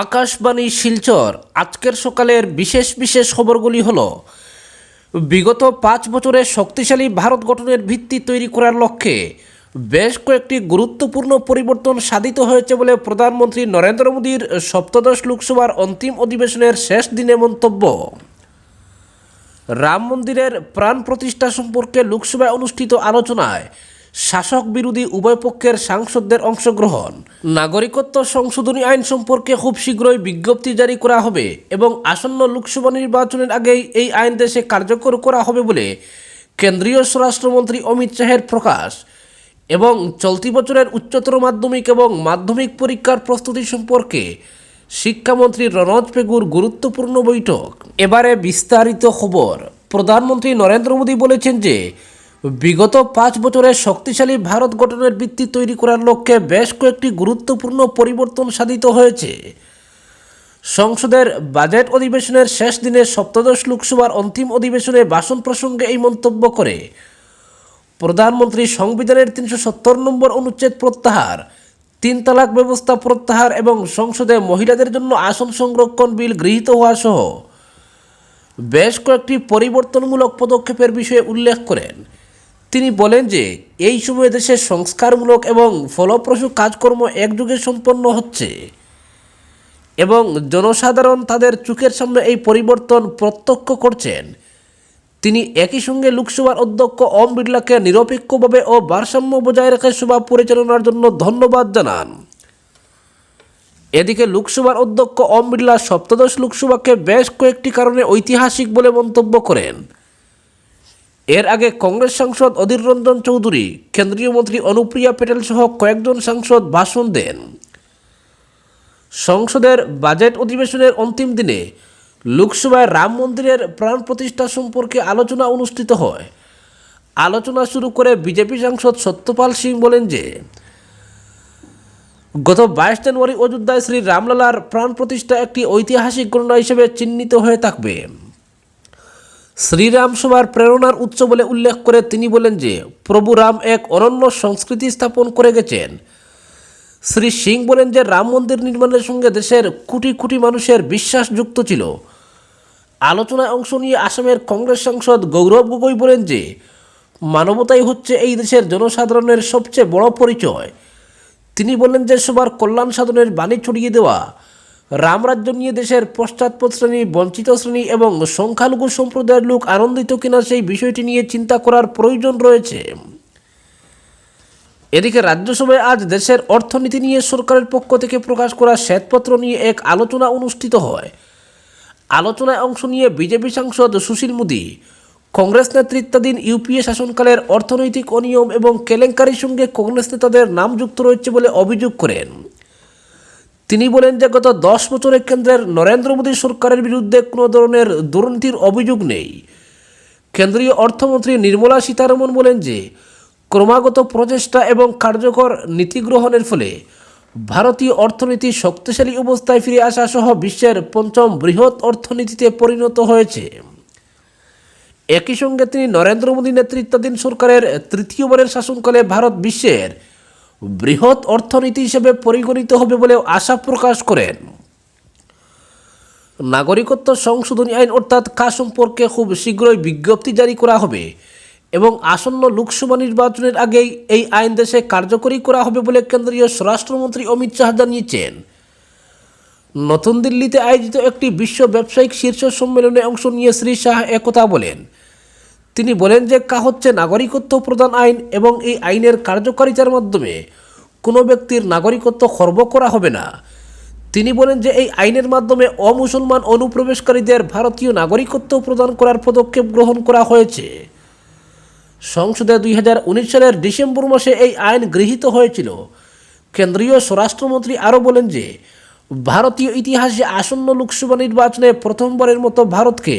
আকাশবাণী শিলচর আজকের সকালের বিশেষ বিশেষ খবরগুলি হলো বিগত 5 বছরে শক্তিশালী ভারত গঠনের ভিত্তি তৈরি করার লক্ষ্যে বেশ কয়েকটি গুরুত্বপূর্ণ পরিবর্তন সাধিত হয়েছে বলে প্রধানমন্ত্রী নরেন্দ্র মোদীর সপ্তদশ লোকসভার অন্তিম অধিবেশনের শেষ দিনে মন্তব্য। রাম মন্দিরের প্রাণ প্রতিষ্ঠা সম্পর্কে লোকসভায় অনুষ্ঠিত আলোচনায় শাসক বিরোধী উভয় পক্ষের সাংসদদের অংশগ্রহণ। নাগরিকত্ব সংশোধনী আইন সম্পর্কে খুব শীঘ্রই বিজ্ঞপ্তি জারি করা হবে এবং আসন্ন লোকসভা নির্বাচনের আগেই এই আইন দেশে কার্যকর করা হবে বলে কেন্দ্রীয় স্বরাষ্ট্রমন্ত্রী অমিত শাহের প্রকাশ। এবং চলতি বছরের উচ্চতর মাধ্যমিক এবং মাধ্যমিক পরীক্ষার প্রস্তুতি সম্পর্কে শিক্ষামন্ত্রী রনজ পেগুর গুরুত্বপূর্ণ বৈঠক। এবারে বিস্তারিত খবর। প্রধানমন্ত্রী নরেন্দ্র মোদী বলেছেন যে বিগত 5 বছরে শক্তিশালী ভারত গঠনের ভিত্তি তৈরি করার লক্ষ্যে বেশ কয়েকটি গুরুত্বপূর্ণ পরিবর্তন সাধিত হয়েছে। সংসদের বাজেট অধিবেশনের শেষ দিনে সপ্তদশ লোকসভার অন্তিম অধিবেশনে ভাষণ প্রসঙ্গে এই মন্তব্য করে প্রধানমন্ত্রী সংবিধানের 370 নম্বর অনুচ্ছেদ প্রত্যাহার, 3 তালাক ব্যবস্থা প্রত্যাহার এবং সংসদে মহিলাদের জন্য আসন সংরক্ষণ বিল গৃহীত হওয়া সহ বেশ কয়েকটি পরিবর্তনমূলক পদক্ষেপের বিষয়ে উল্লেখ করেন। তিনি বলেন যে এই সময়ে দেশে সংস্কারমূলক এবং ফলপ্রসূ কাজকর্ম একযোগে সম্পন্ন হচ্ছে এবং জনসাধারণ তাদের চোখের সামনে এই পরিবর্তন প্রত্যক্ষ করছেন। তিনি একই সঙ্গে লোকসভার অধ্যক্ষ ওম বিড়লাকে নিরপেক্ষভাবে ও ভারসাম্য বজায় রেখে সভা পরিচালনার জন্য ধন্যবাদ জানান। এদিকে লোকসভার অধ্যক্ষ ওম বিড়লা সপ্তদশ লোকসভাকে বেশ কয়েকটি কারণে ঐতিহাসিক বলে মন্তব্য করেন। এর আগে কংগ্রেস সাংসদ অধীর রঞ্জন চৌধুরী, কেন্দ্রীয় মন্ত্রী অনুপ্রিয়া প্যাটেল সহ কয়েকজন সাংসদ ভাষণ দেন। সংসদের বাজেট অধিবেশনের অন্তিম দিনে লোকসভায় রাম মন্দিরের প্রাণ প্রতিষ্ঠা সম্পর্কে আলোচনা অনুষ্ঠিত হয়। আলোচনা শুরু করে বিজেপি সাংসদ সত্যপাল সিং বলেন যে গত 22 জানুয়ারি অযোধ্যায় শ্রী রামলালার প্রাণ প্রতিষ্ঠা একটি ঐতিহাসিক ঘটনা হিসেবে চিহ্নিত হয়ে থাকবে। শ্রীরাম সভার প্রেরণার উৎস বলে উল্লেখ করে তিনি বলেন যে প্রভু রাম এক অনন্য সংস্কৃতি স্থাপন করে গেছেন। শ্রী সিং বলেন যে রাম মন্দির নির্মাণের সঙ্গে দেশের কোটি কোটি মানুষের বিশ্বাস যুক্ত ছিল। আলোচনায় অংশ নিয়ে আসামের কংগ্রেস সাংসদ গৌরব গগৈ বলেন যে মানবতাই হচ্ছে এই দেশের জনসাধারণের সবচেয়ে বড় পরিচয়। তিনি বলেন যে সবার কল্যাণ সাধনের বাণী ছড়িয়ে দেওয়া রামরাজ্য নিয়ে দেশের পশ্চাৎপদ শ্রেণী, বঞ্চিত শ্রেণী এবং সংখ্যালঘু সম্প্রদায়ের লোক আনন্দিত কিনা সেই বিষয়টি নিয়ে চিন্তা করার প্রয়োজন রয়েছে। এদিকে রাজ্যসভায় আজ দেশের অর্থনীতি নিয়ে সরকারের পক্ষ থেকে প্রকাশ করা শ্বেতপত্র নিয়ে এক আলোচনা অনুষ্ঠিত হয়। আলোচনায় অংশ নিয়ে বিজেপি সাংসদ সুশীল মোদী কংগ্রেস নেতৃত্বাধীন ইউপিএ শাসনকালের অর্থনৈতিক অনিয়ম এবং কেলেঙ্কারির সঙ্গে কংগ্রেস নেতাদের নাম যুক্ত রয়েছে বলে অভিযোগ করেন। তিনি বলেন যে গত 10 বছরে কেন্দ্রের নরেন্দ্র মোদী সরকারের বিরুদ্ধে কোনো ধরনের দুর্নীতির অভিযোগ নেই। কেন্দ্রীয় অর্থমন্ত্রী নির্মলা সীতারমণ বলেন যে ক্রমাগত প্রচেষ্টা এবং কার্যকর নীতি গ্রহণের ফলে ভারতীয় অর্থনীতি শক্তিশালী অবস্থায় ফিরে আসা সহ বিশ্বের 5ম বৃহৎ অর্থনীতিতে পরিণত হয়েছে। একই সঙ্গে তিনি নরেন্দ্র মোদী নেতৃত্বাধীন সরকারের তৃতীয়বারের শাসনকালে ভারত বিশ্বের বৃহৎ অর্থনীতি হিসেবে পরিগণিত হবে বলেও আশা প্রকাশ করেন। নাগরিকত্ব সংশোধনী আইন অর্থাৎ কা সম্পর্কে খুব শীঘ্রই বিজ্ঞপ্তি জারি করা হবে এবং আসন্ন লোকসভা নির্বাচনের আগেই এই আইন দেশে কার্যকরী করা হবে বলে কেন্দ্রীয় স্বরাষ্ট্রমন্ত্রী অমিত শাহ জানিয়েছেন। নতুন দিল্লিতে আয়োজিত একটি বিশ্ব ব্যবসায়িক শীর্ষ সম্মেলনে অংশ নিয়ে শ্রী শাহ একথা বলেন। তিনি বলেন যে কা হচ্ছে নাগরিকত্ব প্রদান আইন এবং এই আইনের কার্যকারিতার মাধ্যমে কোনো ব্যক্তির নাগরিকত্ব খর্ব করা হবে না। তিনি বলেন যে এই আইনের মাধ্যমে অমুসলমান অনুপ্রবেশকারীদের ভারতীয় নাগরিকত্ব প্রদান করার পদক্ষেপ গ্রহণ করা হয়েছে। সংসদে 2019 সালের ডিসেম্বর মাসে এই আইন গৃহীত হয়েছিল। কেন্দ্রীয় স্বরাষ্ট্রমন্ত্রী আরও বলেন যে ভারতীয় ইতিহাসে আসন্ন লোকসভা নির্বাচনে প্রথমবারের মতো ভারতকে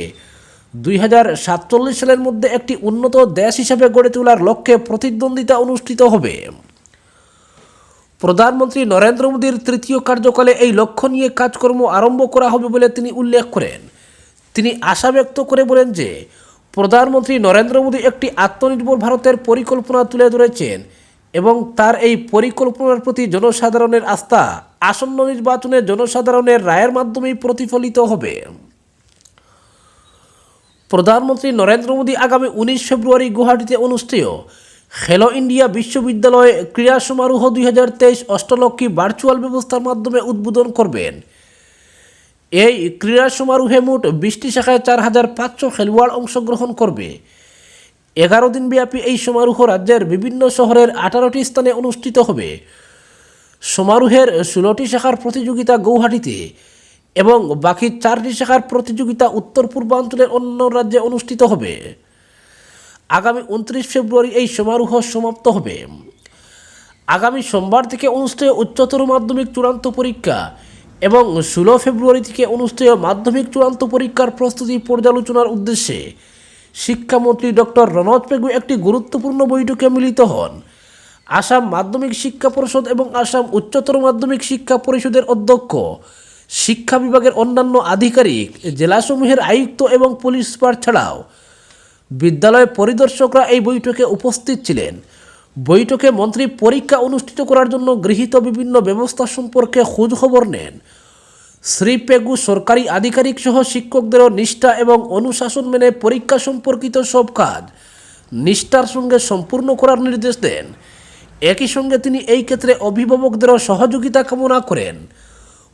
2047 সালের মধ্যে একটি উন্নত দেশ হিসেবে গড়ে তোলার লক্ষ্যে প্রতিদ্বন্দ্বিতা অনুষ্ঠিত হবে। প্রধানমন্ত্রী নরেন্দ্র মোদীর তৃতীয় কার্যকালে এই লক্ষ্য নিয়ে কাজকর্ম আরম্ভ করা হবে বলে তিনি উল্লেখ করেন। তিনি আশা ব্যক্ত করে বলেন যে প্রধানমন্ত্রী নরেন্দ্র মোদী একটি আত্মনির্ভর ভারতের পরিকল্পনা তুলে ধরেছেন এবং তার এই পরিকল্পনার প্রতি জনসাধারণের আস্থা আসন্ন নির্বাচনে জনসাধারণের রায়ের মাধ্যমেই প্রতিফলিত হবে। প্রধানমন্ত্রী নরেন্দ্র মোদী আগামী 19 ফেব্রুয়ারি গুয়াহাটিতে অনুষ্ঠেয় খেলো ইন্ডিয়া বিশ্ববিদ্যালয় ক্রীড়া সমারোহ 2023 অষ্টলক্ষী ভার্চুয়াল ব্যবস্থার মাধ্যমে উদ্বোধন করবেন। এই ক্রীড়া সমারোহে মোট 20টি শাখায় 4500 খেলোয়াড় অংশগ্রহণ করবে। 11 দিনব্যাপী এই সমারোহ রাজ্যের বিভিন্ন শহরের 18টি স্থানে অনুষ্ঠিত হবে। সমারোহের 16টি শাখার প্রতিযোগিতা গৌহাটিতে এবং বাকি 4টি শাখার প্রতিযোগিতা উত্তর পূর্বাঞ্চলের অন্য রাজ্যে অনুষ্ঠিত হবে। আগামী 29 ফেব্রুয়ারি এই সমারোহ সমাপ্ত হবে। আগামী সোমবার থেকে অনুষ্ঠেয় উচ্চতর মাধ্যমিক চূড়ান্ত পরীক্ষা এবং 16 ফেব্রুয়ারি থেকে অনুষ্ঠেয় মাধ্যমিক চূড়ান্ত পরীক্ষার প্রস্তুতি পর্যালোচনার উদ্দেশ্যে শিক্ষামন্ত্রী ডক্টর রনজ পেগু একটি গুরুত্বপূর্ণ বৈঠকে মিলিত হন। আসাম মাধ্যমিক শিক্ষা পরিষদ এবং আসাম উচ্চতর মাধ্যমিক শিক্ষা পরিষদের অধ্যক্ষ, শিক্ষা বিভাগের অন্যান্য আধিকারিক, জেলাসমূহের আয়ুক্ত এবং পুলিশ সুপার ছাড়াও বিদ্যালয় পরিদর্শকরা এই বৈঠকে উপস্থিত ছিলেন। বৈঠকে মন্ত্রী পরীক্ষা অনুষ্ঠিত করার জন্য গৃহীত বিভিন্ন ব্যবস্থা সম্পর্কে খোঁজখবর নেন। শ্রী পেগু সরকারি আধিকারিক সহ শিক্ষকদেরও নিষ্ঠা এবং অনুশাসন মেনে পরীক্ষা সম্পর্কিত সব কাজ নিষ্ঠার সঙ্গে সম্পূর্ণ করার নির্দেশ দেন। একই সঙ্গে তিনি এই ক্ষেত্রে অভিভাবকদেরও সহযোগিতা কামনা করেন।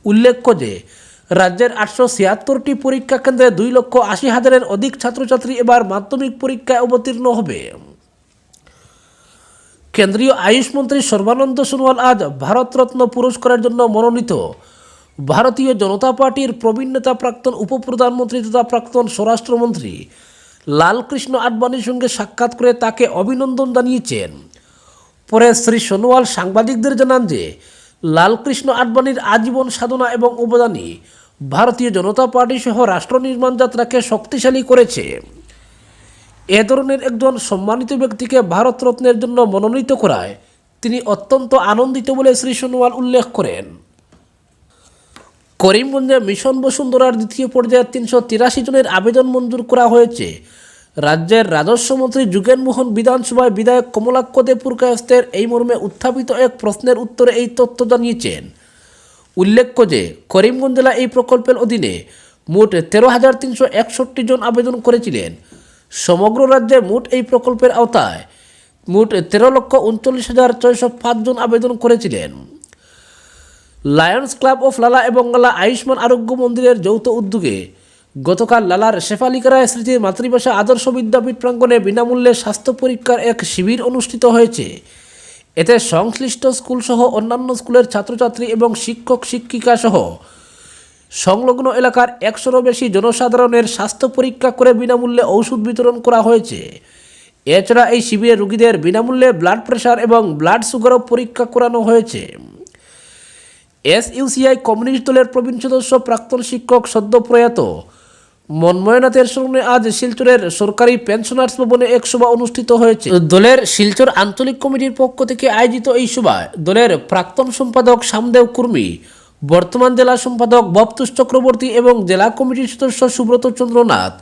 উল্লেখ্য যে রাজ্যের 876টি পরীক্ষা কেন্দ্রে 2,80,000-এর অধিক ছাত্রছাত্রী এবার মাধ্যমিক পরীক্ষায় অবতীর্ণ হবে। কেন্দ্রীয় আয়ুষ মন্ত্রী সর্বানন্দ সোনোয়াল আজ ভারতরত্ন পুরস্কারের জন্য মনোনীত ভারতীয় জনতা পার্টির প্রবীণ নেতা, প্রাক্তন উপপ্রধানমন্ত্রী তথা প্রাক্তন স্বরাষ্ট্রমন্ত্রী লালকৃষ্ণ আডবাণীর সঙ্গে সাক্ষাৎ করে তাকে অভিনন্দন জানিয়েছেন। পরে শ্রী সোনোয়াল সাংবাদিকদের জানান যে লালকৃষ্ণ আডবাণীর আজীবন সাধনা এবং অবদানই ভারতীয় জনতা পার্টি সহ রাষ্ট্র নির্মাণ যাত্রাকে শক্তিশালী করেছে। এ ধরনের একজন সম্মানিত ব্যক্তিকে ভারতরত্নের জন্য মনোনীত করায় তিনি অত্যন্ত আনন্দিত বলে শ্রী সোনোয়াল উল্লেখ করেন। করিমগঞ্জে মিশন বসুন্ধরার দ্বিতীয় পর্যায়ে 383 জনের আবেদন মঞ্জুর করা হয়েছে। রাজ্যের রাজস্ব মন্ত্রী যুগেন মোহন বিধানসভায় বিধায়ক কমলাক্ষ দে পুরকায়স্থের এই মর্মে উত্থাপিত এক প্রশ্নের উত্তরে এই তথ্য জানিয়েছেন। উল্লেখ্য যে করিমগঞ্জ জেলা এই প্রকল্পের অধীনে মোট 13,361 জন আবেদন করেছিলেন। সমগ্র রাজ্যে মোট এই প্রকল্পের আওতায় মোট 13,39,605 জন আবেদন করেছিলেন। লায়ন্স ক্লাব অফ লালা এবং লালা আয়ুষ্মান আরোগ্য মন্দিরের যৌথ উদ্যোগে গতকাল লালার শেফালিকা রায় স্মৃতির মাতৃভাষা আদর্শ বিদ্যাপীঠ প্রাঙ্গণে বিনামূল্যে স্বাস্থ্য পরীক্ষার এক শিবির অনুষ্ঠিত হয়েছে। এতে সংশ্লিষ্ট স্কুলসহ অন্যান্য স্কুলের ছাত্রছাত্রী এবং শিক্ষক শিক্ষিকা সহ সংলগ্ন এলাকার 100-এরও বেশি জনসাধারণের স্বাস্থ্য পরীক্ষা করে বিনামূল্যে ঔষধ বিতরণ করা হয়েছে। এছাড়া এই শিবিরে রোগীদের বিনামূল্যে ব্লাড প্রেশার এবং ব্লাড সুগারও পরীক্ষা করানো হয়েছে। এসইউসিআই কমিউনিস্ট দলের প্রবীণ সদস্য, প্রাক্তন শিক্ষক সদ্য প্রয়াত মন্ময়নাথের স্মরণে আজ শিলচরের সরকারি পেনশনার্স ভবনে এক সভা অনুষ্ঠিত হয়েছে। দলের শিলচর আঞ্চলিক কমিটির পক্ষ থেকে আয়োজিত এই সভায় দলের প্রাক্তন সম্পাদক শ্যামদেব কুর্মী, বর্তমান জেলা সম্পাদক ববতুষ চক্রবর্তী এবং জেলা কমিটির সদস্য সুব্রত চন্দ্র নাথ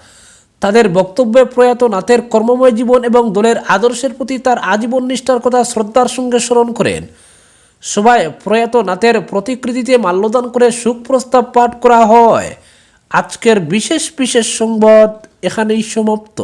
তাদের বক্তব্যে প্রয়াত নাথের কর্মময় জীবন এবং দলের আদর্শের প্রতি তার আজীবন নিষ্ঠার কথা শ্রদ্ধার সঙ্গে স্মরণ করেন। সভায় প্রয়াত নাথের প্রতিকৃতিতে মাল্যদান করে শোক প্রস্তাব পাঠ করা হয়। আজকের বিশেষ সংবাদ এখানেই সমাপ্ত।